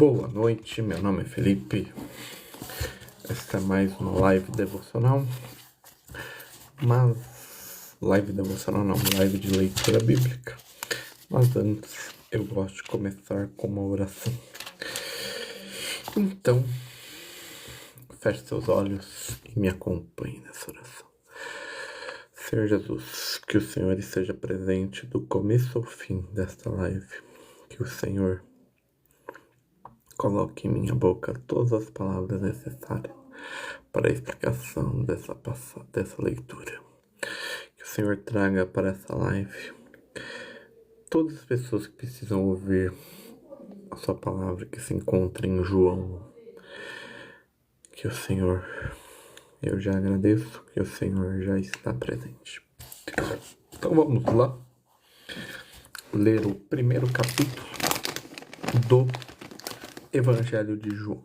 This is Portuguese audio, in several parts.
Boa noite, meu nome é Felipe. Esta é mais uma live devocional. Live de leitura bíblica. Mas antes, eu gosto de começar com uma oração. Então, feche seus olhos e me acompanhe nessa oração. Senhor Jesus, que o Senhor esteja presente do começo ao fim desta live. Que o Senhor coloque em minha boca todas as palavras necessárias para a explicação dessa leitura. Que o Senhor traga para essa live todas as pessoas que precisam ouvir a sua palavra, que se encontra em João. Que o Senhor, eu já agradeço que o Senhor já está presente. Então vamos lá ler o primeiro capítulo do Evangelho de João.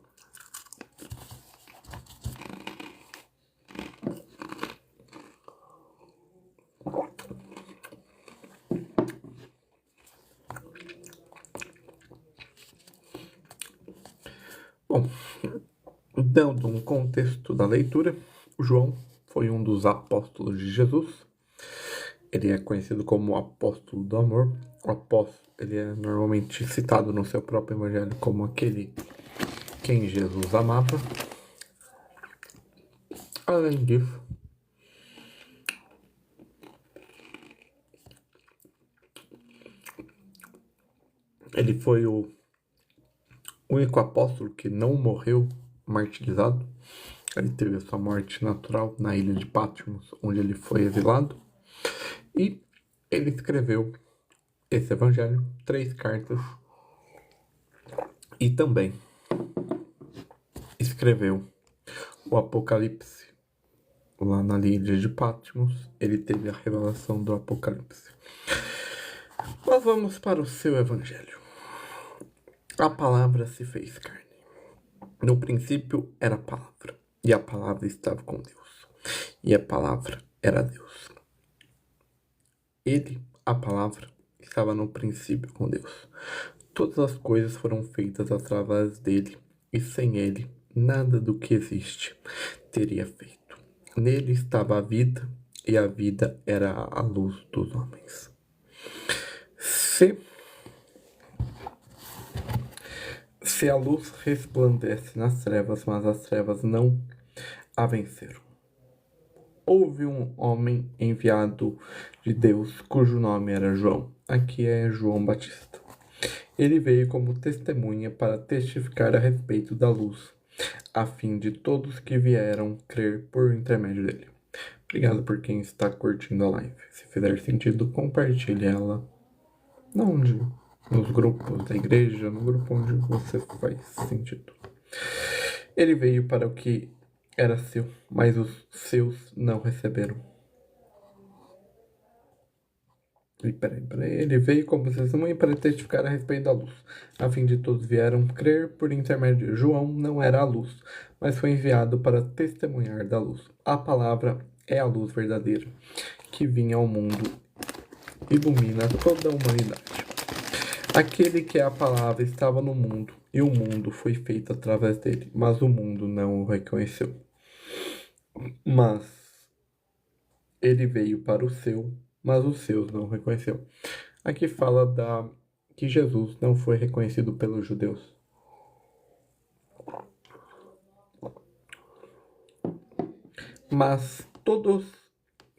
Bom, dando um contexto da leitura, João foi um dos apóstolos de Jesus. Ele é conhecido como o apóstolo do amor. O apóstolo, ele é normalmente citado no seu próprio evangelho como aquele quem Jesus amava. Além disso, ele foi o único apóstolo que não morreu martirizado. Ele teve a sua morte natural na ilha de Patmos, onde ele foi exilado. E ele escreveu esse evangelho, 3 cartas, e também escreveu o Apocalipse. Lá na ilha de Patmos, ele teve a revelação do Apocalipse. Mas vamos para o seu evangelho. A palavra se fez carne. No princípio era a palavra, e a palavra estava com Deus, e a palavra era Deus. Ele, a palavra, estava no princípio com Deus. Todas as coisas foram feitas através dele, e sem ele, nada do que existe teria feito. Nele estava a vida, e a vida era a luz dos homens. Se a luz resplandece nas trevas, mas as trevas não a venceram. Houve um homem enviado de Deus, cujo nome era João. Aqui é João Batista. Ele veio como testemunha para testificar a respeito da luz, a fim de todos que vieram crer por intermédio dele. Obrigado por quem está curtindo a live. Se fizer sentido, compartilhe ela. Nos grupos da igreja, no grupo onde você faz sentido. Ele veio para o que era seu, mas os seus não receberam. Ele veio como testemunha para testificar a respeito da luz, a fim de todos vieram crer por intermédio de João. Não era a luz, mas foi enviado para testemunhar da luz. A palavra é a luz verdadeira, que vinha ao mundo, ilumina toda a humanidade. Aquele que é a palavra estava no mundo, e o mundo foi feito através dele, mas o mundo não o reconheceu. Mas ele veio para o seu, mas os seus não reconheceu. Aqui fala que Jesus não foi reconhecido pelos judeus. Mas todos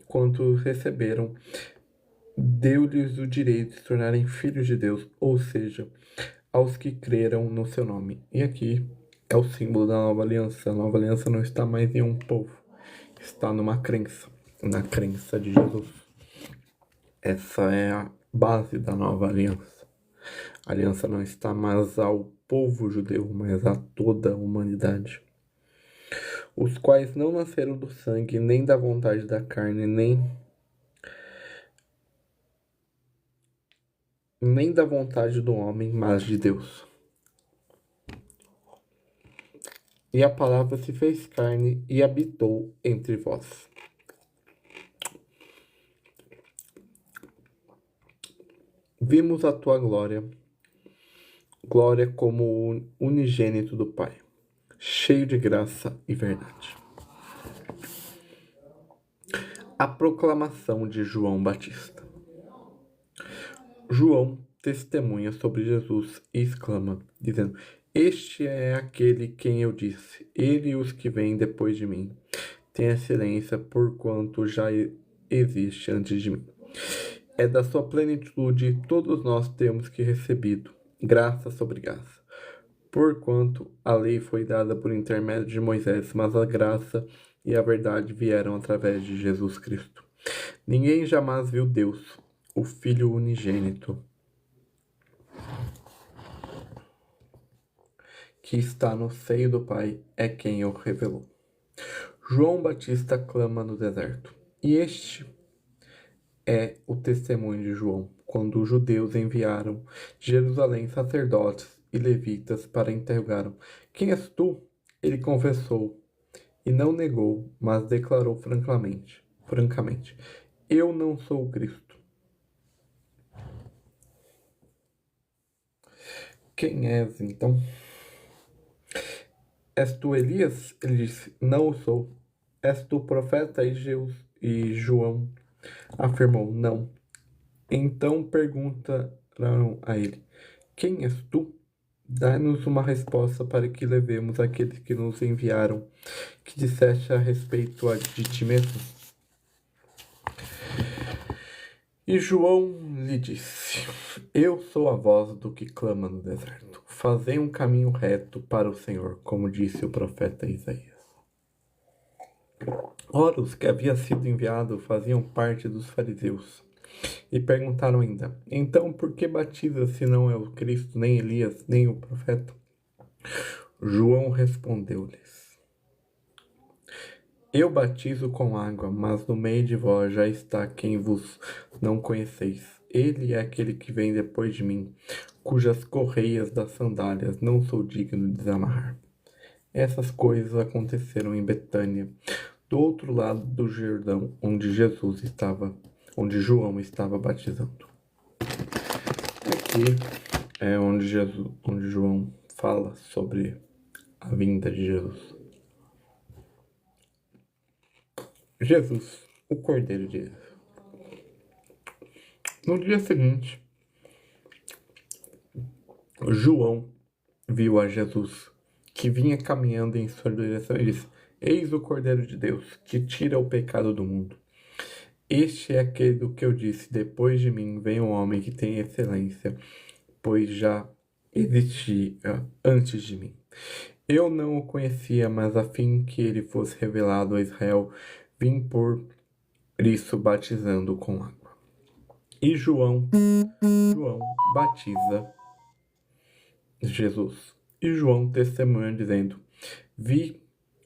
quantos receberam, deu-lhes o direito de se tornarem filhos de Deus, ou seja, aos que creram no seu nome. E aqui é o símbolo da nova aliança. A nova aliança não está mais em um povo, está numa crença, na crença de Jesus. Essa é a base da nova aliança. A aliança não está mais ao povo judeu, mas a toda a humanidade. Os quais não nasceram do sangue, nem da vontade da carne, nem da vontade do homem, mas de Deus. E a palavra se fez carne e habitou entre vós. Vimos a tua glória, glória como o unigênito do Pai, cheio de graça e verdade. A proclamação de João Batista. João testemunha sobre Jesus e exclama, dizendo: Este é aquele quem eu disse, ele e os que vêm depois de mim têm excelência, porquanto já existe antes de mim. É da sua plenitude todos nós temos que recebido graça sobre graça. Porquanto a lei foi dada por intermédio de Moisés, mas a graça e a verdade vieram através de Jesus Cristo. Ninguém jamais viu Deus, o Filho unigênito, que está no seio do Pai, é quem o revelou. João Batista clama no deserto. E este é o testemunho de João, quando os judeus enviaram de Jerusalém sacerdotes e levitas para interrogá-lo. Quem és tu? Ele confessou e não negou, mas declarou francamente, eu não sou o Cristo. Quem és, então? És tu Elias? Ele disse, não o sou. És tu profeta? E João afirmou, não. Então perguntaram a ele, quem és tu? Dá-nos uma resposta para que levemos aqueles que nos enviaram, que disseste a respeito de ti mesmo. E João lhe disse, eu sou a voz do que clama no deserto. Fazei um caminho reto para o Senhor, como disse o profeta Isaías. Ora, os que haviam sido enviados faziam parte dos fariseus. E perguntaram ainda, então por que batiza se não é o Cristo, nem Elias, nem o profeta? João respondeu-lhes, eu batizo com água, mas no meio de vós já está quem vos não conheceis. Ele é aquele que vem depois de mim, cujas correias das sandálias não sou digno de desamarrar. Essas coisas aconteceram em Betânia, do outro lado do Jordão, onde João estava batizando. Aqui é onde João fala sobre a vinda de Jesus. Jesus, o Cordeiro de Deus. No dia seguinte, João viu a Jesus, que vinha caminhando em sua direção e disse, eis o Cordeiro de Deus, que tira o pecado do mundo. Este é aquele do que eu disse, depois de mim vem um homem que tem excelência, pois já existia antes de mim. Eu não o conhecia, mas a fim que ele fosse revelado a Israel, vim por isso batizando com água. E João batiza Jesus. E João testemunha dizendo, vi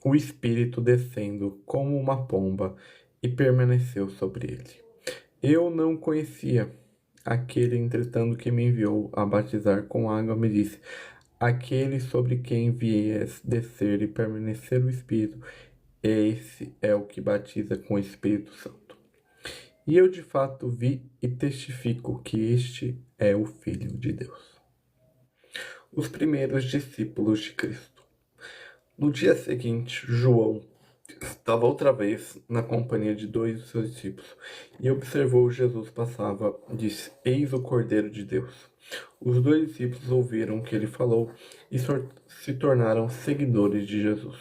o Espírito descendo como uma pomba e permaneceu sobre ele. Eu não conhecia. Aquele, entretanto, que me enviou a batizar com água me disse, aquele sobre quem vies descer e permanecer o Espírito, esse é o que batiza com o Espírito Santo. E eu de fato vi e testifico que este é o Filho de Deus. Os primeiros discípulos de Cristo. No dia seguinte, João estava outra vez na companhia de dois de seus discípulos e observou Jesus passava, disse, eis o Cordeiro de Deus. Os dois discípulos ouviram o que ele falou e se tornaram seguidores de Jesus.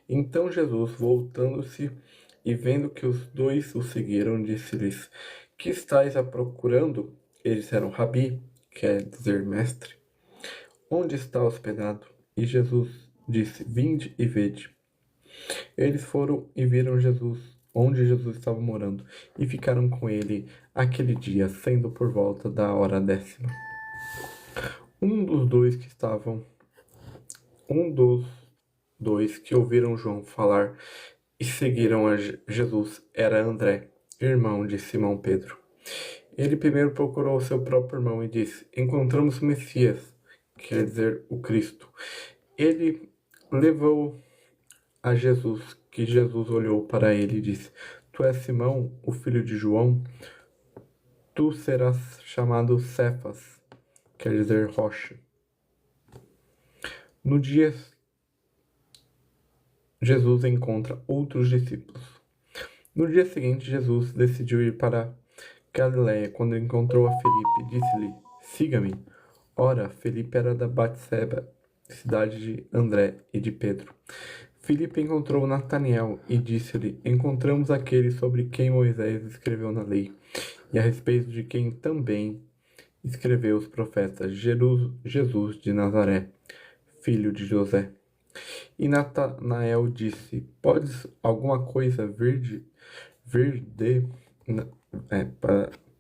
Então Jesus, voltando-se e vendo que os dois o seguiram, disse-lhes, que estáis a procurando? Eles disseram, Rabi, quer dizer mestre, onde está hospedado? E Jesus disse, vinde e vede. Eles foram e viram Jesus, onde Jesus estava morando, e ficaram com ele aquele dia, sendo por volta da hora 10ª. Um dos dois que ouviram João falar e seguiram a Jesus era André, irmão de Simão Pedro. Ele primeiro procurou seu próprio irmão e disse, encontramos o Messias, quer dizer, o Cristo. Ele levou a Jesus, que Jesus olhou para ele e disse, tu és Simão, o filho de João, tu serás chamado Cefas, quer dizer rocha. No dia, Jesus encontra outros discípulos. No dia seguinte, Jesus decidiu ir para Galiléia. Quando encontrou a Felipe, disse-lhe: Siga-me. Ora, Felipe era da Batseba, cidade de André e de Pedro. Filipe encontrou Natanael e disse-lhe: Encontramos aquele sobre quem Moisés escreveu na lei, e a respeito de quem também escreveu os profetas, Jesus de Nazaré, filho de José. E Natanael disse: Podes alguma coisa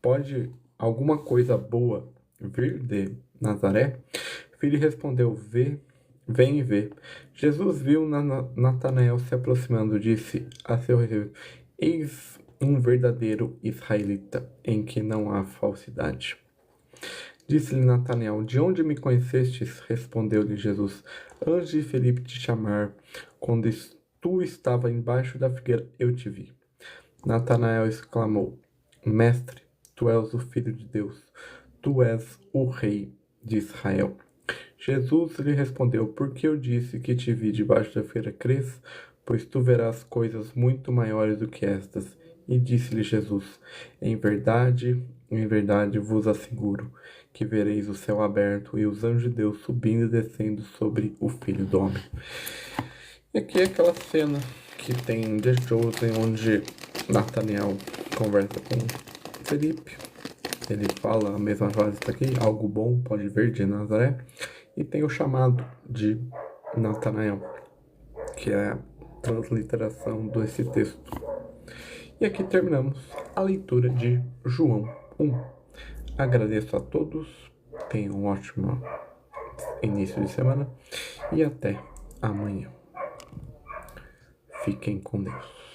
pode alguma coisa boa vir de Nazaré? Filipe respondeu: Vem e vê. Jesus viu Natanael se aproximando, disse a seu respeito: Eis um verdadeiro israelita, em que não há falsidade. Disse-lhe Natanael: De onde me conhecestes? Respondeu-lhe Jesus: Antes de Felipe te chamar, quando tu estava embaixo da figueira, eu te vi. Natanael exclamou: Mestre, tu és o Filho de Deus, tu és o Rei de Israel. Jesus lhe respondeu: Por que eu disse que te vi debaixo da figueira, crês? Pois tu verás coisas muito maiores do que estas. E disse-lhe Jesus: em verdade vos asseguro que vereis o céu aberto e os anjos de Deus subindo e descendo sobre o Filho do Homem. E aqui é aquela cena que tem The Chosen, onde Natanael conversa com Felipe. Ele fala a mesma frase aqui: algo bom pode vir de Nazaré. E tem o chamado de Natanael, que é a transliteração desse texto. E aqui terminamos a leitura de João 1. Agradeço a todos, tenham um ótimo início de semana e até amanhã. Fiquem com Deus.